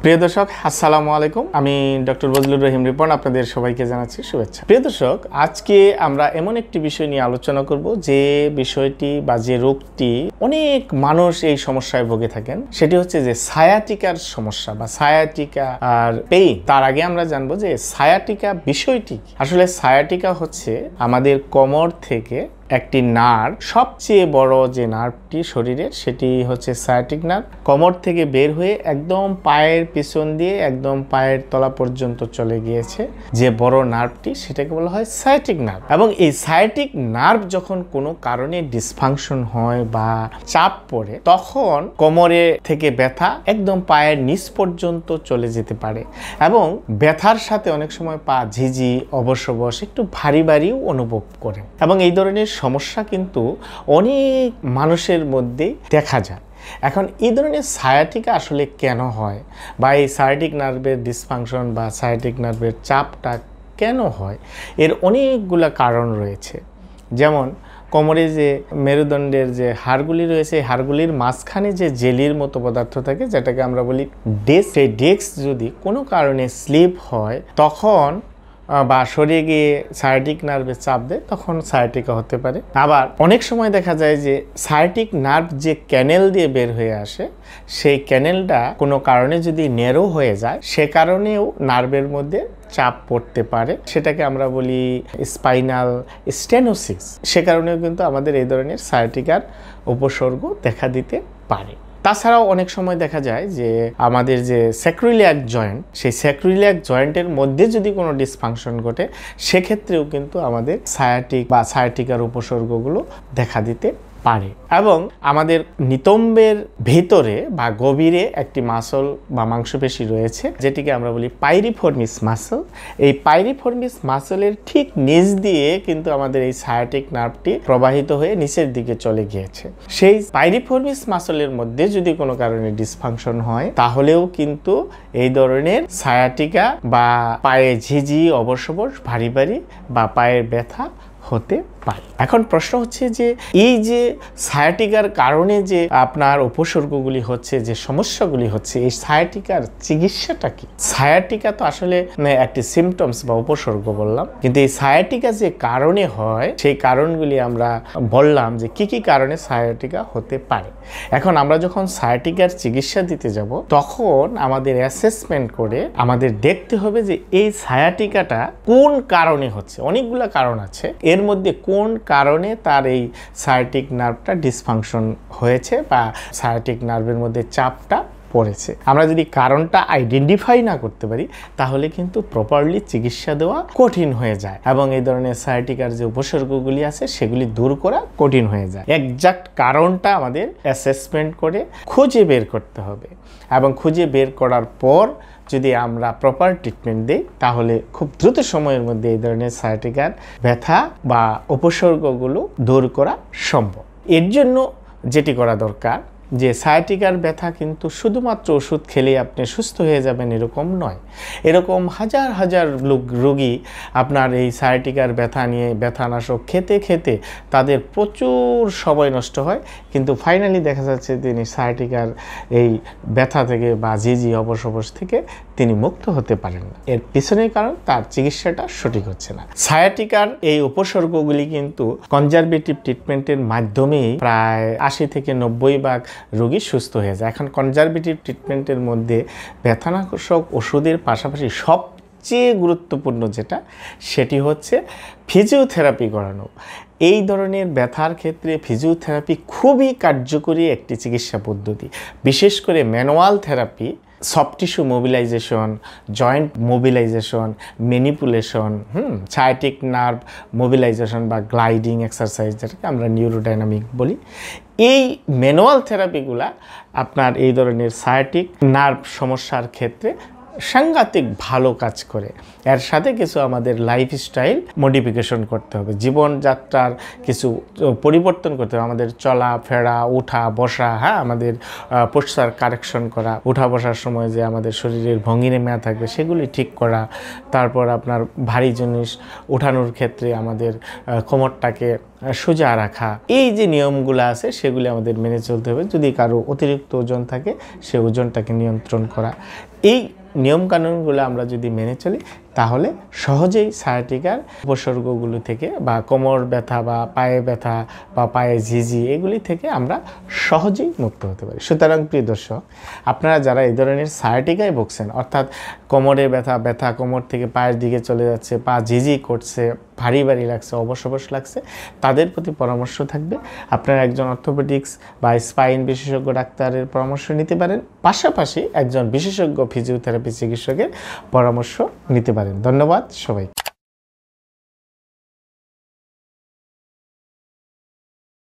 প্রিয় দর্শক আসসালামু আলাইকুম। আমি ডক্টর বজলুর রহিম রিপন আপনাদের সবাইকে জানাচ্ছি শুভেচ্ছা। প্রিয় দর্শক, আজকে আমরা এমন একটি বিষয় নিয়ে আলোচনা করব যে বিষয়টি বা যে রোগটি অনেক মানুষ এই সমস্যায় ভুগে থাকেন, সেটি হচ্ছে যে সায়াটিকার সমস্যা বা সায়াটিকা আর পেইন। তার আগে আমরা জানবো যে সায়াটিকা বিষয়টি আসলে সায়াটিকা হচ্ছে আমাদের কোমর থেকে একটি নার্ভ, সবচেয়ে বড় যে নার্ভটি শরীরের সেটি হচ্ছে সায়াটিক নার্ভ। কোমর থেকে বের হয়ে একদম পায়ের পিছন দিয়ে একদম পায়ের তলা পর্যন্ত চলে গিয়েছে যে বড় নার্ভটি, সেটাকে বলা হয় সায়াটিক নার্ভ। এবং এই সায়াটিক নার্ভ যখন কোনো কারণে ডিসফাংশন হয় বা চাপ পড়ে, তখন কোমরে থেকে ব্যথা একদম পায়ের নিচ পর্যন্ত চলে যেতে পারে এবং ব্যথার সাথে অনেক সময় পা ঝিঝি, অবশ অবশ, একটু ভারী ভারীও অনুভব করে। এবং এই ধরনের সমস্যা কিন্তু অনেক মানুষের মধ্যেই দেখা যায়। এখন এই ধরনের সায়াটিকা আসলে কেন হয় বা এই সায়াটিক নার্ভের ডিসফাংশন বা সায়াটিক নার্ভের চাপটা কেন হয়, এর অনেকগুলো কারণ রয়েছে। যেমন কোমরে যে মেরুদণ্ডের যে হাড়গুলি রয়েছে, হাড়গুলির মাঝখানে যে জেলির মতো পদার্থ থাকে, যেটাকে আমরা বলি ডিস্ক, সেই ডিস্ক যদি কোনো কারণে স্লিপ হয় তখন বা সরে গিয়ে সায়াটিক নার্ভে চাপ দেয়, তখন সায়াটিকা হতে পারে। আবার অনেক সময় দেখা যায় যে সায়াটিক নার্ভ যে ক্যানেল দিয়ে বের হয়ে আসে, সেই ক্যানেলটা কোনো কারণে যদি ন্যারো হয়ে যায়, সে কারণেও নার্ভের মধ্যে চাপ পড়তে পারে, সেটাকে আমরা বলি স্পাইনাল স্টেনোসিস। সে কারণেও কিন্তু আমাদের এই ধরনের সায়াটিকার উপসর্গ দেখা দিতে পারে। তাছাড়াও অনেক সময় দেখা যায় যে আমাদের যে স্যাক্রিলিয়াক জয়েন্ট, সেই স্যাক্রিলিয়াক জয়েন্টের মধ্যে যদি কোনো ডিসফাংশন ঘটে, সেক্ষেত্রেও কিন্তু আমাদের সায়াটিক বা সায়াটিকার উপসর্গগুলো দেখা দিতে পারে। এবং আমাদের নিতম্বের ভিতরে বা গভীরে একটি মাসল বা মাংসপেশি রয়েছে, যেটিকে আমরা বলি পাইরিফর্মিস মাসল। এই পাইরিফর্মিস মাসলের ঠিক নিচ দিয়ে কিন্তু আমাদের এই সায়াটিক নার্ভটি প্রবাহিত হয়ে নিচের দিকে চলে গিয়েছে। সেই পাইরিফর্মিস মাসলের মধ্যে যদি কোনো কারণে ডিসফাংশন হয়, তাহলেও কিন্তু এই ধরনের সায়াটিকা বা পায়ে ঝিঝি, অবশ অবশ, ভারী ভারী বা পায়ের ব্যথা হতে পারে। এখন প্রশ্ন হচ্ছে যে এই যে সায়াটিকার কারণে যে আপনার উপসর্গগুলি হচ্ছে, যে সমস্যাগুলি হচ্ছে, এই সায়াটিকার চিকিৎসাটা কি? সায়াটিকা তো আসলে একটি সিমটমস বা উপসর্গ বললাম, কিন্তু এই সায়াটিকা যে কারণে হয়, সেই কারণগুলি আমরা বললাম যে কি কি কারণে সায়াটিকা হতে পারে। এখন আমরা যখন সায়াটিকার চিকিৎসা দিতে যাব, তখন আমাদের অ্যাসেসমেন্ট করে আমাদের দেখতে হবে যে এই সায়াটিকাটা কোন কারণে হচ্ছে। অনেকগুলো কারণ আছে, এর মধ্যে কোন কারণে তার এই সায়াটিক নার্ভটা ডিসফাংশন হয়েছে বা সায়াটিক নার্ভের মধ্যে চাপটা পড়েছে। আমরা যদি কারণটা আইডেন্টিফাই না করতে পারি, তাহলে কিন্তু প্রপারলি চিকিৎসা দেওয়া কঠিন হয়ে যায় এবং এই ধরনের সায়াটিকার যে উপসর্গগুলি আছে, সেগুলি দূর করা কঠিন হয়ে যায়। এক্সাক্ট কারণটা আমাদের অ্যাসেসমেন্ট করে খুঁজে বের করতে হবে এবং খুঁজে বের করার পর যদি আমরা প্রপার ট্রিটমেন্ট দিই, তাহলে খুব দ্রুত সময়ের মধ্যে এই ধরনের সায়াটিকার ব্যথা বা উপসর্গগুলো দূর করা সম্ভব। এর জন্য যেটি করা দরকার, যে সায়াটিকার ব্যথা কিন্তু শুধুমাত্র ওষুধ খেলেই আপনি সুস্থ হয়ে যাবেন এরকম নয়। এরকম হাজার হাজার রোগী আপনার এই সায়াটিকার ব্যথা নিয়ে ব্যথানাশক খেতে খেতে তাদের প্রচুর সময় নষ্ট হয়, কিন্তু ফাইনালি দেখা যাচ্ছে তিনি সায়াটিকার এই ব্যথা থেকে বা ঝিঝি, অবশ অবশ থেকে তিনি মুক্ত হতে পারেন না। এর পিছনের কারণ তার চিকিৎসাটা সঠিক হচ্ছে না। সায়াটিকার এই উপসর্গগুলি কিন্তু কনজারভেটিভ ট্রিটমেন্টের মাধ্যমেই প্রায় 80 থেকে 90% রোগী সুস্থ হয়ে যায়। এখন কনজারভেটিভ ট্রিটমেন্টের মধ্যে ব্যথানাশক ওষুধের পাশাপাশি সবচেয়ে গুরুত্বপূর্ণ যেটা, সেটি হচ্ছে ফিজিওথেরাপি করানো। এই ধরনের ব্যথার ক্ষেত্রে ফিজিওথেরাপি খুবই কার্যকরী একটি চিকিৎসা পদ্ধতি। বিশেষ করে manual therapy, soft tissue mobilisation, joint mobilisation, manipulation, sciatic nerve mobilisation বা গ্লাইডিং এক্সারসাইজ, যেটাকে আমরা নিউরোডাইনামিক বলি, এই ম্যানুয়াল থেরাপিগুলা আপনার এই ধরনের সায়াটিক নার্ভ সমস্যার ক্ষেত্রে সাংঘাতিক ভালো কাজ করে। এর সাথে কিছু আমাদের লাইফস্টাইল মডিফিকেশন করতে হবে, জীবনযাত্রার কিছু পরিবর্তন করতে হবে, আমাদের চলা ফেরা, উঠা বসা, আমাদের পোস্টার কারেকশন করা, উঠা বসার সময় যে আমাদের শরীরের ভঙ্গিমা থাকবে সেগুলি ঠিক করা, তারপর আপনার ভারী জিনিস উঠানোর ক্ষেত্রে আমাদের কোমরটাকে সোজা রাখা, এই যে নিয়মগুলো আছে সেগুলি আমাদের মেনে চলতে হবে। যদি কারো অতিরিক্ত ওজন থাকে, সে ওজনটাকে নিয়ন্ত্রণ করা, এই নিয়মকানুনগুলো আমরা যদি মেনে চলি তাহলে সহজেই সায়াটিকার উপসর্গগুলো থেকে বা কোমর ব্যথা বা পায়ে ব্যথা বা পায়ে ঝিঝি এগুলি থেকে আমরা সহজেই মুক্ত হতে পারি। সুতরাং প্রিয় দর্শক, আপনারা যারা এই ধরনের সায়াটিকায় ভুগছেন, অর্থাৎ কোমরে ব্যথা কোমর থেকে পায়ের দিকে চলে যাচ্ছে, পা ঝিঝি করছে, ভারী ভারী লাগছে, অবশ অবশ লাগছে, তাদের প্রতি পরামর্শ থাকবে আপনারা একজন অর্থোপেডিক্স বা স্পাইন বিশেষজ্ঞ ডাক্তারের পরামর্শ নিতে পারেন, পাশাপাশি একজন বিশেষজ্ঞ ফিজিওথেরাপি চিকিৎসকের পরামর্শ নিতে পারেন। ধন্যবাদ সবাই।